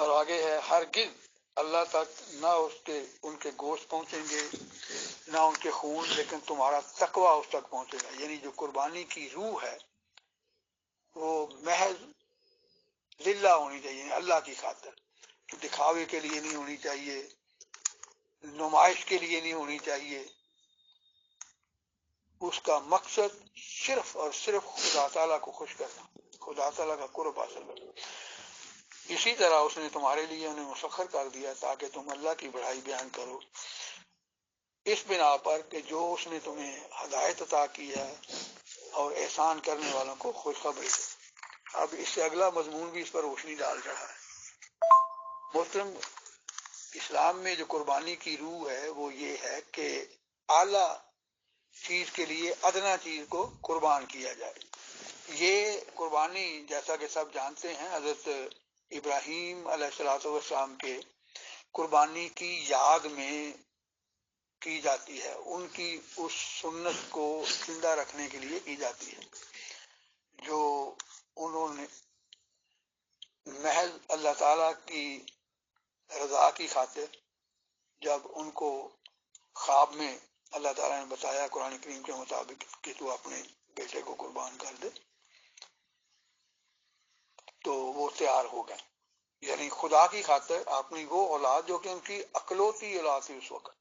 اور آگے ہے ہرگز اللہ تک نہ ان کے گوشت پہنچیں گے نہ ان کے خون، لیکن تمہارا تقوی اس تک پہنچے گا. یعنی جو قربانی کی روح ہے وہ محض للہ ہونی چاہیے، یعنی اللہ کی خاطر، دکھاوے کے لیے نہیں ہونی چاہیے، نمائش کے لیے نہیں ہونی چاہیے. اس کا مقصد صرف اور صرف خدا تعالیٰ کو خوش کرنا، خدا تعالیٰ کا قرب حاصل کرنا. اسی طرح اس نے تمہارے لیے انہیں مسخر کر دیا تاکہ تم اللہ کی بڑائی بیان کرو، اس بنا پر کہ جو اس نے تمہیں ہدایت عطا کی ہے اور احسان کرنے والوں کو خوشخبری دے. اب اس سے اگلا مضمون بھی اس پر روشنی ڈال رہا ہے. محترم، اسلام میں جو قربانی کی روح ہے وہ یہ ہے کہ اعلیٰ چیز کے لیے ادنا چیز کو قربان کیا جائے. یہ قربانی جیسا کہ سب جانتے ہیں حضرت ابراہیم علیہ السلام کے قربانی کی یاد میں کی جاتی ہے، ان کی اس سنت کو زندہ رکھنے کے لیے کی جاتی ہے جو انہوں نے محض اللہ تعالیٰ کی رضا کی خاطر، جب ان کو خواب میں اللہ تعالیٰ نے بتایا قرآن کریم کے مطابق کہ تو اپنے بیٹے کو قربان کر دے، تو وہ تیار ہو گئے. یعنی خدا کی خاطر اپنی وہ اولاد جو کہ ان کی اکلوتی اولاد تھی اس وقت،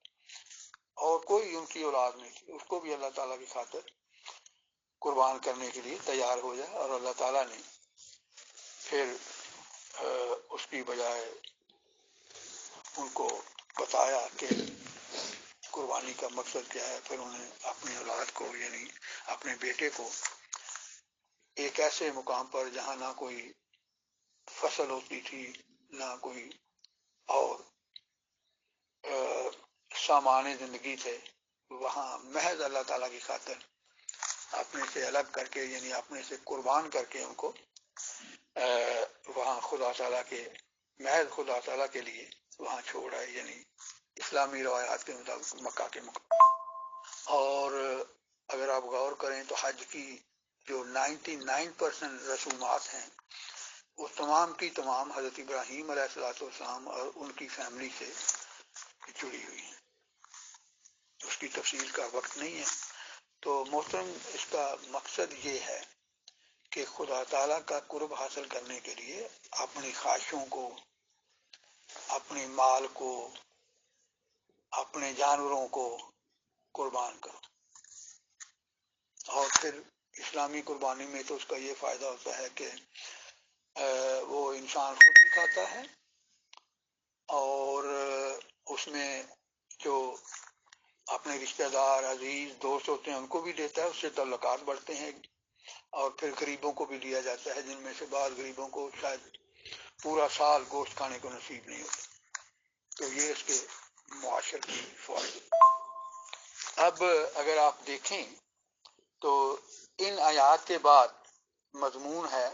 اور کوئی ان کی اولاد نہیں تھی، اس کو بھی اللہ تعالیٰ کی خاطر قربان کرنے کے لیے تیار ہو جائے. اور اللہ تعالیٰ نے پھر اس کی بجائے ان کو بتایا کہ قربانی کا مقصد کیا ہے. پھر انہیں اپنی اولاد کو یعنی اپنے بیٹے کو ایک ایسے مقام پر جہاں نہ کوئی فصل ہوتی تھی نہ کوئی اور سامان زندگی تھے، وہاں محض اللہ تعالیٰ کی خاطر اپنے سے الگ کر کے یعنی اپنے سے قربان کر کے ان کو وہاں خدا تعالیٰ کے محض خدا تعالیٰ کے لیے وہاں چھوڑا ہے، یعنی اسلامی روایات کے مطابق مکہ کے مقام. اور اگر آپ غور کریں تو حج کی جو 99% رسومات ہیں وہ تمام کی تمام حضرت ابراہیم علیہ السلام اور ان کی فیملی سے جڑی ہوئی ہیں. اس کی تفصیل کا وقت نہیں ہے. تو محترم، اس کا مقصد یہ ہے کہ خدا تعالیٰ کا قرب حاصل کرنے کے لیے اپنی خواہشوں کو، اپنے مال کو، اپنے جانوروں کو قربان کرو. اور پھر اسلامی قربانی میں تو اس کا یہ فائدہ ہوتا ہے کہ وہ انسان خود بھی کھاتا ہے اور اس میں جو اپنے رشتہ دار عزیز دوست ہوتے ہیں ان کو بھی دیتا ہے، اس سے تعلقات بڑھتے ہیں. اور پھر غریبوں کو بھی دیا جاتا ہے، جن میں سے بعض غریبوں کو شاید پورا سال گوشت کھانے کو نصیب نہیں ہوتا. تو یہ اس کے معاشرتی فوائد. اب اگر آپ دیکھیں تو ان آیات کے بعد مضمون ہے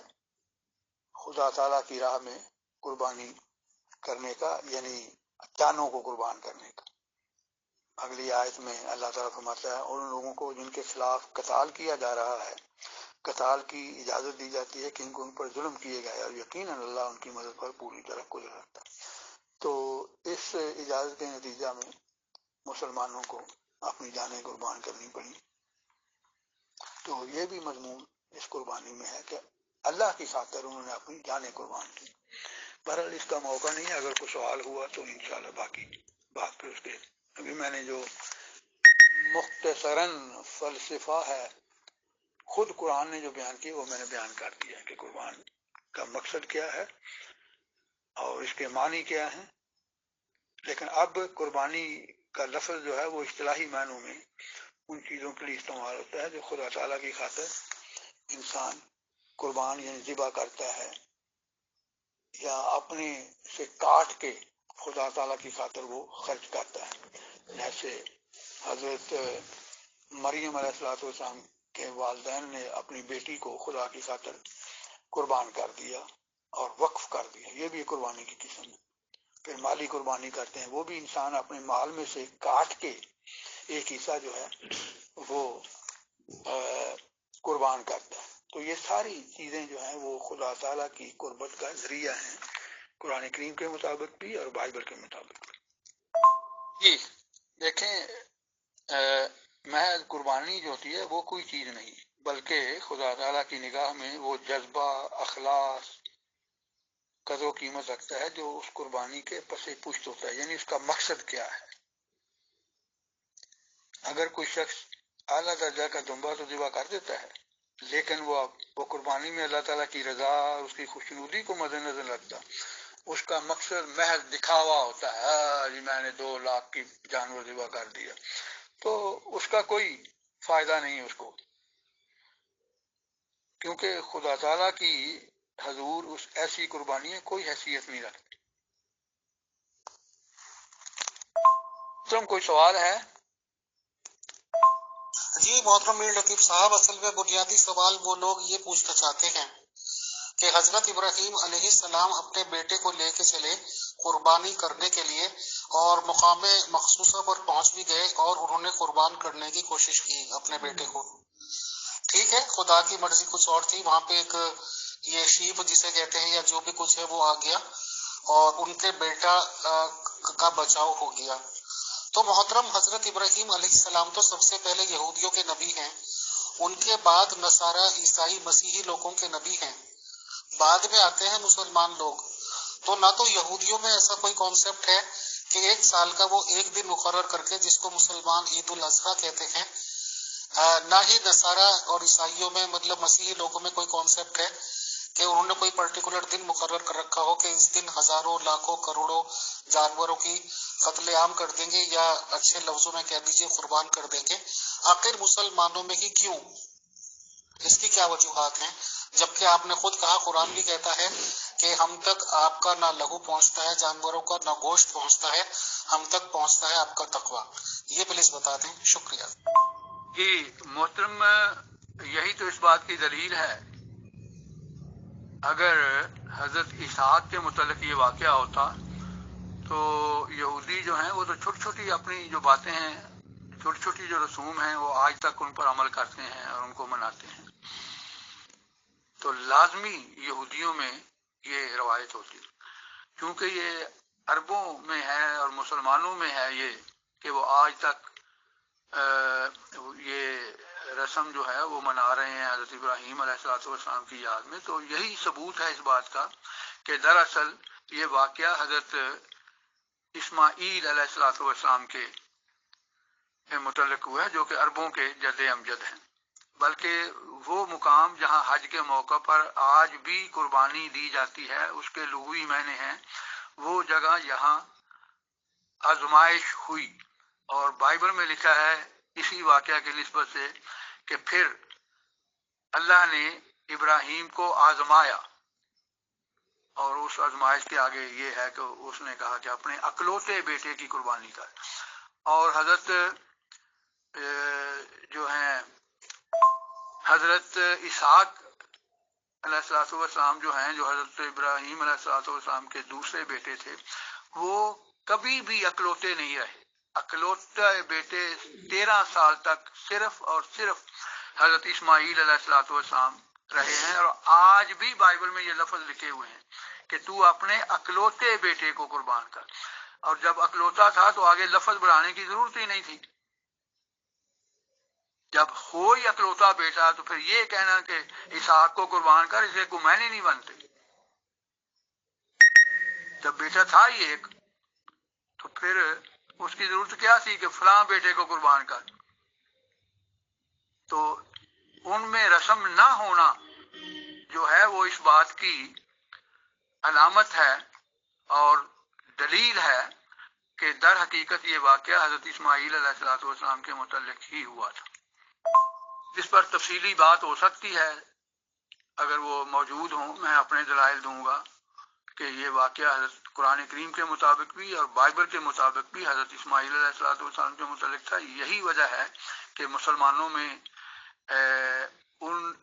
خدا تعالیٰ کی راہ میں قربانی کرنے کا، یعنی جانوں کو قربان کرنے کا. اگلی آیت میں اللہ تعالیٰ فرماتا ہے اور ان لوگوں کو جن کے خلاف قتال کیا جا رہا ہے، قتال کی اجازت دی جاتی ہے کہ ان پر ظلم کیے گئے اور یقیناً اللہ ان کی مدد پر پوری طرح قدرت رکھتا ہے. تو اس اجازت کے نتیجہ میں مسلمانوں کو اپنی جانیں قربان کرنی پڑی. تو یہ بھی مضمون اس قربانی میں ہے کہ اللہ کی خاطر انہوں نے اپنی جانیں قربان کی. بہرحال اس کا موقع نہیں ہے، اگر کوئی سوال ہوا تو انشاءاللہ باقی بات پھر اس کے. ابھی میں نے جو مختصراً فلسفہ ہے خود قرآن نے جو بیان کی وہ میں نے بیان کر دیا کہ قربان کا مقصد کیا ہے اور اس کے معنی کیا ہیں. لیکن اب قربانی کا لفظ جو ہے وہ اصطلاحی معنوں میں ان چیزوں کے لیے استعمال ہوتا ہے جو خدا تعالیٰ کی خاطر انسان قربان یعنی ذبح کرتا ہے یا اپنے سے کاٹ کے خدا تعالیٰ کی خاطر وہ خرچ کرتا ہے. جیسے حضرت مریم علیہ السلام کے والدین نے اپنی بیٹی کو خدا کی خاطر قربان کر دیا اور وقف کر دیا، یہ بھی قربانی کی قسم ہے. پھر مالی قربانی کرتے ہیں، وہ بھی انسان اپنے مال میں سے کاٹ کے ایک حصہ جو ہے وہ قربان کرتا ہے. تو یہ ساری چیزیں جو ہیں وہ خدا تعالیٰ کی قربت کا ذریعہ ہیں قرآن کریم کے مطابق بھی اور بائبل کے مطابق بھی۔ جی دیکھیں، محض قربانی جو ہوتی ہے وہ کوئی چیز نہیں، بلکہ خدا تعالیٰ کی نگاہ میں وہ جذبہ، اخلاص، قدر و قیمت رکھتا ہے جو اس قربانی کے پس پشت ہوتا ہے، یعنی اس کا مقصد کیا ہے۔ اگر کوئی شخص اعلیٰ درجہ کا دمبا تو ذبح کر دیتا ہے، لیکن وہ قربانی میں اللہ تعالیٰ کی رضا اور اس کی خوشنودی کو مد نظر رکھتا، اس کا مقصد محض دکھاوا ہوتا ہے، جی میں نے 2 لاکھ کی جانور ذبح کر دیا، تو اس کا کوئی فائدہ نہیں ہے اس کو، کیونکہ خدا تعالیٰ کی حضور اس ایسی قربانی میں کوئی حیثیت نہیں رکھتی۔ تم کوئی سوال ہے؟ جی محترم میر لطیف صاحب، اصل میں بنیادی سوال وہ لوگ یہ پوچھنا چاہتے ہیں کہ حضرت ابراہیم علیہ السلام اپنے بیٹے کو لے کے چلے قربانی کرنے کے لیے اور مقام مخصوصہ پر پہنچ بھی گئے اور انہوں نے قربان کرنے کی کوشش کی اپنے بیٹے کو، ٹھیک ہے، خدا کی مرضی کچھ اور تھی، وہاں پہ ایک یہ شیپ جسے کہتے ہیں یا جو بھی کچھ ہے وہ آ گیا اور ان کے بیٹا کا بچاؤ ہو گیا۔ تو محترم حضرت ابراہیم علیہ السلام تو سب سے پہلے یہودیوں کے نبی ہیں، ان کے بعد نصارہ عیسائی مسیحی لوگوں کے نبی ہیں، بعد میں آتے ہیں مسلمان لوگ۔ تو نہ تو یہودیوں میں ایسا کوئی کانسیپٹ ہے کہ 1 سال کا وہ ایک دن مقرر کر کے جس کو مسلمان عید الاضحیٰ کہتے ہیں، نہ ہی نصارہ اور عیسائیوں میں مطلب مسیحی لوگوں میں کوئی کانسیپٹ ہے کہ انہوں نے کوئی پرٹیکولر دن مقرر کر رکھا ہو کہ اس دن ہزاروں لاکھوں کروڑوں جانوروں کی قتل عام کر دیں گے، یا اچھے لفظوں میں کہہ دیجیے قربان کر دیں گے۔ آخر مسلمانوں میں ہی کیوں؟ اس کی کیا وجوہات ہیں؟ جبکہ آپ نے خود کہا، قرآن بھی کہتا ہے کہ ہم تک آپ کا نہ لہو پہنچتا ہے جانوروں کا، نہ گوشت پہنچتا ہے، ہم تک پہنچتا ہے آپ کا تقویٰ۔ یہ پلیز بتا دیں، شکریہ۔ جی محترم، یہی تو اس بات کی دلیل ہے، اگر حضرت اسحاق کے متعلق یہ واقعہ ہوتا تو یہودی جو ہیں وہ تو چھوٹی چھوٹی اپنی جو باتیں ہیں، چھوٹی چھوٹی جو رسوم ہیں وہ آج تک ان پر عمل کرتے ہیں اور ان کو مناتے ہیں، تو لازمی یہودیوں میں یہ روایت ہوتی، کیونکہ یہ عربوں میں ہے اور مسلمانوں میں ہے یہ کہ وہ آج تک یہ رسم جو ہے وہ منا رہے ہیں حضرت ابراہیم علیہ السلام کی یاد میں۔ تو یہی ثبوت ہے اس بات کا کہ دراصل یہ واقعہ حضرت اسماعیل علیہ السلام کے متعلق ہوا ہے، جو کہ عربوں کے جد امجد ہیں، بلکہ وہ مقام جہاں حج کے موقع پر آج بھی قربانی دی جاتی ہے اس کے لغوی معنی ہیں، وہ جگہ یہاں آزمائش ہوئی، اور بائبل میں لکھا ہے اسی واقعہ کی نسبت سے کہ پھر اللہ نے ابراہیم کو آزمایا، اور اس آزمائش کے آگے یہ ہے کہ اس نے کہا کہ اپنے اکلوتے بیٹے کی قربانی کر، اور حضرت جو ہیں حضرت اسحاق علیہ السلام جو ہیں، جو حضرت ابراہیم علیہ السلام کے دوسرے بیٹے تھے، وہ کبھی بھی اکلوتے نہیں رہے، اکلوتے بیٹے 13 سال تک صرف اور صرف حضرت اسماعیل علیہ السلام رہے ہیں، اور آج بھی بائبل میں یہ لفظ لکھے ہوئے ہیں کہ تو اپنے اکلوتے بیٹے کو قربان کر، اور جب اکلوتا تھا تو آگے لفظ بڑھانے کی ضرورت ہی نہیں تھی، جب ہو ہی اکلوتا بیٹا تو پھر یہ کہنا کہ اسحاق کو قربان کر، اسے کو میں نہیں بنتے، جب بیٹا تھا ہی ایک تو پھر اس کی ضرورت کیا تھی کہ فلاں بیٹے کو قربان کر۔ تو ان میں رسم نہ ہونا جو ہے وہ اس بات کی علامت ہے اور دلیل ہے کہ در حقیقت یہ واقعہ حضرت اسماعیل علیہ السلام کے متعلق ہی ہوا تھا۔ اس پر تفصیلی بات ہو سکتی ہے، اگر وہ موجود ہوں میں اپنے دلائل دوں گا کہ یہ واقعہ حضرت قرآن کریم کے مطابق بھی اور بائبل کے مطابق بھی حضرت اسماعیل علیہ السلام کے متعلق تھا۔ یہی وجہ ہے کہ مسلمانوں میں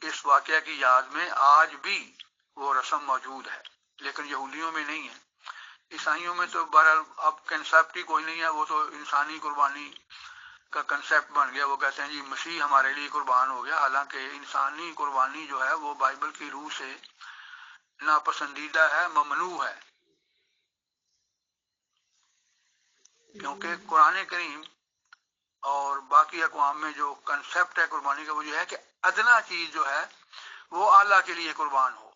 اس واقعہ کی یاد میں آج بھی وہ رسم موجود ہے، لیکن یہودیوں میں نہیں ہے۔ عیسائیوں میں تو بہرحال اب کنسیپٹ ہی کوئی نہیں ہے، وہ تو انسانی قربانی کا کنسیپٹ بن گیا، وہ کہتے ہیں جی مسیح ہمارے لیے قربان ہو گیا، حالانکہ انسانی قربانی جو ہے وہ بائبل کی روح سے ناپسندیدہ ہے، ممنوع ہے، کیونکہ قرآن کریم اور باقی اقوام میں جو کنسیپٹ ہے قربانی کا وہ یہ ہے کہ ادنا چیز جو ہے وہ اعلیٰ کے لیے قربان ہو،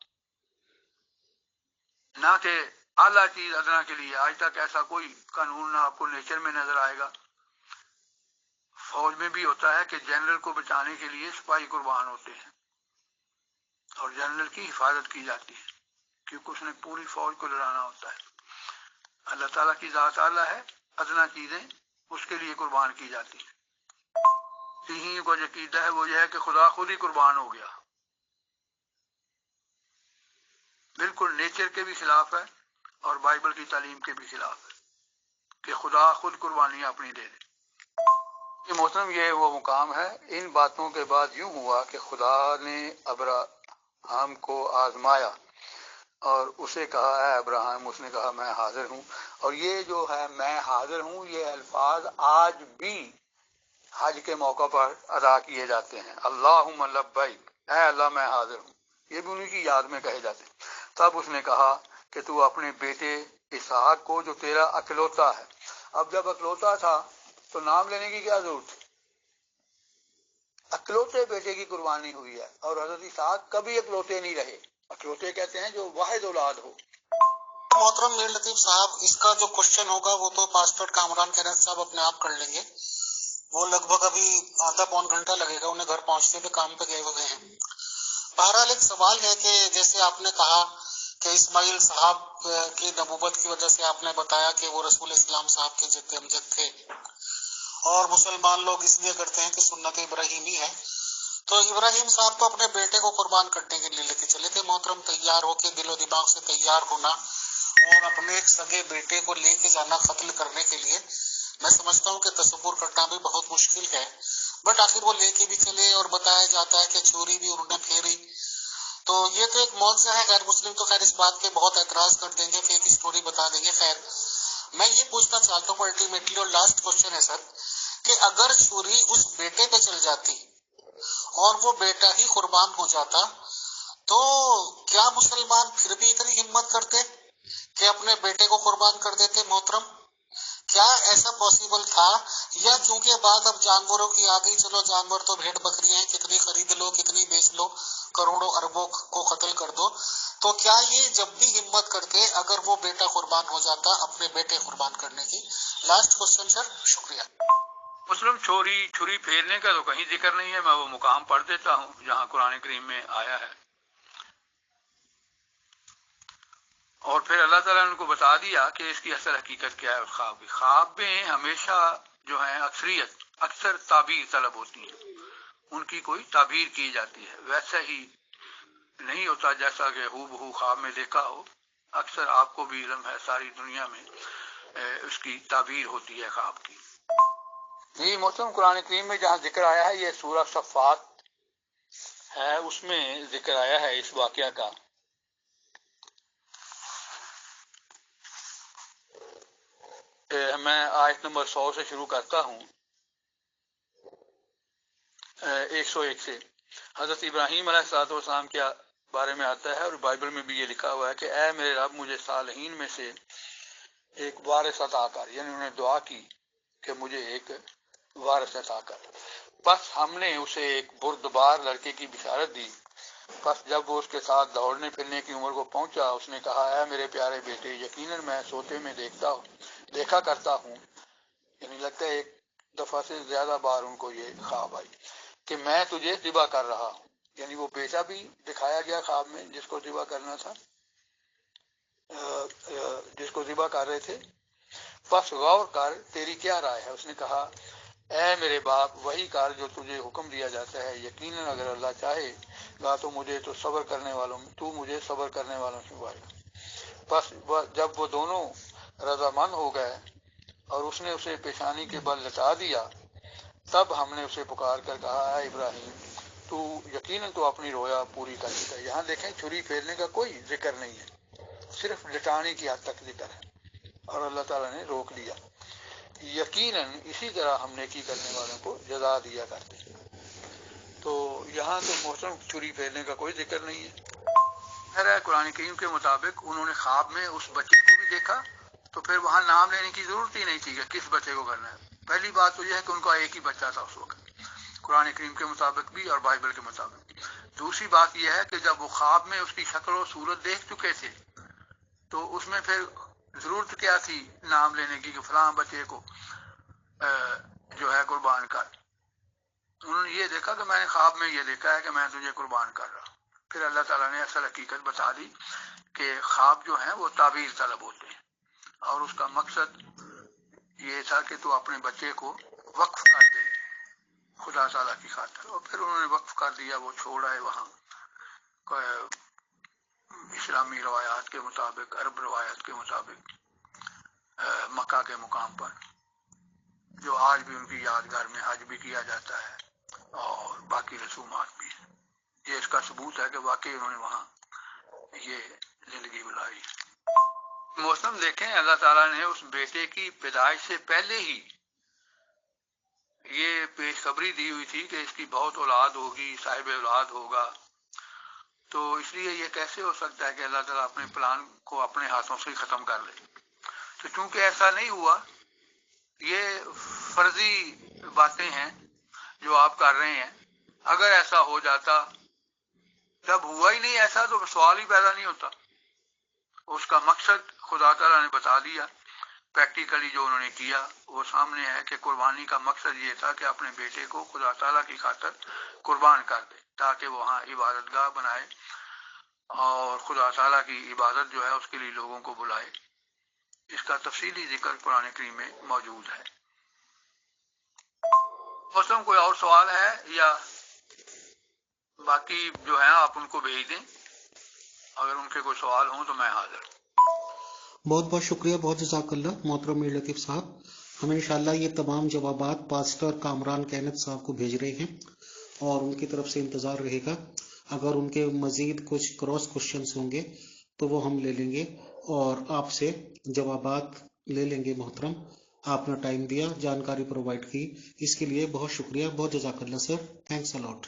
نہ کہ اعلیٰ چیز ادنا کے لیے۔ آج تک ایسا کوئی قانون نہ آپ کو نیچر میں نظر آئے گا۔ فوج میں بھی ہوتا ہے کہ جنرل کو بچانے کے لیے سپاہی قربان ہوتے ہیں اور جنرل کی حفاظت کی جاتی ہے، کیونکہ اس نے پوری فوج کو لڑانا ہوتا ہے۔ اللہ تعالیٰ کی ذات اعلیٰ ہے، ادنا چیزیں اس کے لیے قربان کی جاتی ہیں۔ یہی کو جو عقیدہ ہے وہ یہ ہے کہ خدا خود ہی قربان ہو گیا، بالکل نیچر کے بھی خلاف ہے اور بائبل کی تعلیم کے بھی خلاف ہے کہ خدا خود قربانیاں اپنی دے دے۔ یہ محترم یہ وہ مقام ہے۔ ان باتوں کے بعد یوں ہوا کہ خدا نے ابراہیم کو آزمایا اور اسے کہا اے ابراہیم، اس نے کہا میں حاضر ہوں۔ اور یہ جو ہے میں حاضر ہوں، یہ الفاظ آج بھی حج کے موقع پر ادا کیے جاتے ہیں۔ اللہم لبیک، اے اللہ میں حاضر ہوں، یہ بھی انہی کی یاد میں کہے جاتے ہیں۔ تب اس نے کہا کہ تو اپنے بیٹے اسحاق کو جو تیرا اکلوتا ہے۔ اب جب اکلوتا تھا تو نام لینے کی کیا ضرورت ہے؟ اکلوتے بیٹے کی قربانی ہوئی ہے، اور حضرت اسحاق کبھی اکلوتے نہیں رہے۔ اکلوتے کہتے ہیں جو واحد اولاد ہو۔ محترم میر لطیف صاحب، اس کا جو کوشچن ہوگا وہ تو پاسٹر کامران کینتھ صاحب اپنے آپ کر لیں گے، وہ لگ بھگ ابھی آدھا پون گھنٹہ لگے گا، انہیں گھر پہنچتے ہوئے کام پہ گئے ہوئے ہیں۔ بہرحال ایک سوال ہے کہ جیسے آپ نے کہا کہ اسماعیل صاحب کی نبوت کی وجہ سے آپ نے بتایا کہ وہ رسول اسلام صاحب کے جد امجد تھے، اور مسلمان لوگ اس لیے کرتے ہیں کہ سنت ابراہیمی ہے، تو ابراہیم صاحب تو اپنے بیٹے کو قربان کرنے کے لیے لے کے چلے تھے محترم، تیار ہو کے دل و دماغ سے تیار ہونا اور اپنے ایک سگے بیٹے کو لے کے جانا قتل کرنے کے لیے، میں سمجھتا ہوں کہ تصور کرنا بھی بہت مشکل ہے، بٹ آخر وہ لے کے بھی چلے اور بتایا جاتا ہے کہ چھری بھی انہوں نے پھیری، تو یہ تو ایک معجزہ ہے۔ غیر مسلم تو خیر اس بات کے بہت اعتراض کر دیں گے، فیک اسٹوری بتا دیں گے۔ خیر میں یہ پوچھنا چاہتا ہوں الٹیمیٹلی، اور لاسٹ کوشچن ہے سر، کہ اگر چھری اس بیٹے پہ چل جاتی اور وہ بیٹا ہی قربان ہو جاتا تو کیا مسلمان پھر بھی اتنی ہمت کرتے کہ اپنے بیٹے کو قربان کر دیتے محترم؟ کیا ایسا پاسبل تھا؟ یا کیونکہ بات اب جانوروں کی آ گئی، چلو جانور تو بھیڑ بکریاں ہیں، کتنی خرید لو کتنی بیچ لو، کروڑوں اربوں کو قتل کر دو، تو کیا یہ جب بھی ہمت کرتے اگر وہ بیٹا قربان ہو جاتا اپنے بیٹے قربان کرنے کی؟ لاسٹ کوشچن سر، شکریہ۔ مسلم چھری پھیرنے کا تو کہیں ذکر نہیں ہے، میں وہ مقام پڑھ دیتا ہوں جہاں قرآن کریم میں آیا ہے، اور پھر اللہ تعالیٰ نے ان کو بتا دیا کہ اس کی اصل حقیقت کیا ہے۔ اس خواب کی، خواب میں ہمیشہ جو ہے اکثر تعبیر طلب ہوتی ہے، ان کی کوئی تعبیر کی جاتی ہے، ویسا ہی نہیں ہوتا جیسا کہ ہو بہو خواب میں دیکھا ہو۔ اکثر آپ کو بھی علم ہے ساری دنیا میں اس کی تعبیر ہوتی ہے خواب کی۔ جی محترم، قرآن کریم میں جہاں ذکر آیا ہے یہ سورہ صفات ہے، اس میں ذکر آیا ہے اس واقعہ کا۔ میں آیت نمبر 100 سے شروع کرتا ہوں، 101 سے۔ حضرت ابراہیم علیہ السلام کے بارے میں آتا ہے، اور بائبل میں بھی یہ لکھا ہوا ہے کہ اے میرے رب، مجھے صالحین میں سے ایک وارث عطا کر، یعنی انہوں نے دعا کی کہ مجھے ایک وارث عطا کر۔ بس ہم نے اسے ایک بردبار لڑکے کی بشارت دی، بس جب وہ اس کے ساتھ دوڑنے پھرنے کی عمر کو پہنچا، اس نے کہا اے میرے پیارے بیٹے، یقیناً میں سوتے میں دیکھا کرتا ہوں، یعنی لگتا ہے ایک دفعہ سے زیادہ بار ان کو یہ خواب آئی کہ میں تجھے ذبح کر رہا ہوں، یعنی وہ بیٹا بھی دکھایا گیا خواب میں جس کو ذبح کرنا تھا، جس کو ذبح کر رہے تھے۔ بس غور کر تیری کیا رائے ہے؟ اس نے کہا اے میرے باپ، وہی کر جو تجھے حکم دیا جاتا ہے، یقیناً اگر اللہ چاہے گا تو مجھے صبر کرنے والوں سے بھائے گا۔ بس جب وہ دونوں رضامند ہو گئے اور اس نے اسے پیشانی کے بل لٹا دیا، تب ہم نے اسے پکار کر کہا اے ابراہیم، تو یقیناً تو اپنی رویا پوری کر چکا ہے۔ یہاں دیکھیں چھری پھیرنے کا کوئی ذکر نہیں ہے، صرف لٹانے کی حد تک ذکر ہے، اور اللہ تعالیٰ نے روک لیا۔ یقیناً اسی طرح ہم نیکی کرنے والوں کو جزا دیا کرتے ہیں۔ تو یہاں تو محترم چھری پھیرنے کا کوئی ذکر نہیں ہے۔ قرآن کریم کے مطابق انہوں نے خواب میں اس بچے کو بھی دیکھا تو پھر وہاں نام لینے کی ضرورت ہی نہیں تھی کہ کس بچے کو کرنا ہے. پہلی بات تو یہ ہے کہ ان کا ایک ہی بچہ تھا اس وقت، قرآن کریم کے مطابق بھی اور بائبل کے مطابق. دوسری بات یہ ہے کہ جب وہ خواب میں اس کی شکل و صورت دیکھ چکے تھے تو اس میں پھر ضرورت کیا تھی نام لینے کی کہ فلاں بچے کو جو ہے قربان کر. انہوں نے یہ دیکھا کہ میں نے خواب میں یہ دیکھا ہے کہ میں تجھے قربان کر رہا. پھر اللہ تعالیٰ نے اصل حقیقت بتا دی کہ خواب جو ہیں وہ تعبیر طلب ہوتے ہیں، اور اس کا مقصد یہ تھا کہ تو اپنے بچے کو وقف کر دے خدا تعالیٰ کی خاطر. اور پھر انہوں نے وقف کر دیا، وہ چھوڑ آئے وہاں اسلامی روایات کے مطابق، عرب روایات کے مطابق مکہ کے مقام پر، جو آج بھی ان کی یادگار میں حج بھی کیا جاتا ہے اور باقی رسومات بھی. یہ اس کا ثبوت ہے کہ واقعی انہوں نے وہاں یہ زندگی گزاری. موسم دیکھیں، اللہ تعالیٰ نے اس بیٹے کی پیدائش سے پہلے ہی یہ پیش خبری دی ہوئی تھی کہ اس کی بہت اولاد ہوگی، صاحب اولاد ہوگا. تو اس لیے یہ کیسے ہو سکتا ہے کہ اللہ تعالیٰ اپنے پلان کو اپنے ہاتھوں سے ختم کر لے. تو چونکہ ایسا نہیں ہوا، یہ فرضی باتیں ہیں جو آپ کر رہے ہیں. اگر ایسا ہو جاتا، جب ہوا ہی نہیں ایسا تو سوال ہی پیدا نہیں ہوتا. اس کا مقصد خدا تعالیٰ نے بتا دیا. پریکٹیکلی جو انہوں نے کیا وہ سامنے ہے کہ قربانی کا مقصد یہ تھا کہ اپنے بیٹے کو خدا تعالیٰ کی خاطر قربان کر دے تاکہ وہاں عبادت گاہ بنائے اور خدا تعالیٰ کی عبادت جو ہے اس کے لیے لوگوں کو بلائے. اس کا تفصیلی ذکر قرآن کریم میں موجود ہے. موسم کوئی اور سوال ہے یا باقی جو ہیں آپ ان کو بھیج دیں، اگر ان کے کوئی سوال ہوں تو میں حاضر. بہت بہت شکریہ، بہت جزاک اللہ محترم میر لطیف صاحب. ہم انشاءاللہ یہ تمام جوابات پاسٹر کامران کینت صاحب کو بھیج رہے ہیں اور ان کی طرف سے انتظار رہے گا. اگر ان کے مزید کچھ کراس کوشچنس ہوں گے تو وہ ہم لے لیں گے اور آپ سے جوابات لے لیں گے. محترم، آپ نے ٹائم دیا، جانکاری پرووائڈ کی، اس کے لیے بہت شکریہ، بہت جزاک اللہ سر. Thanks allot.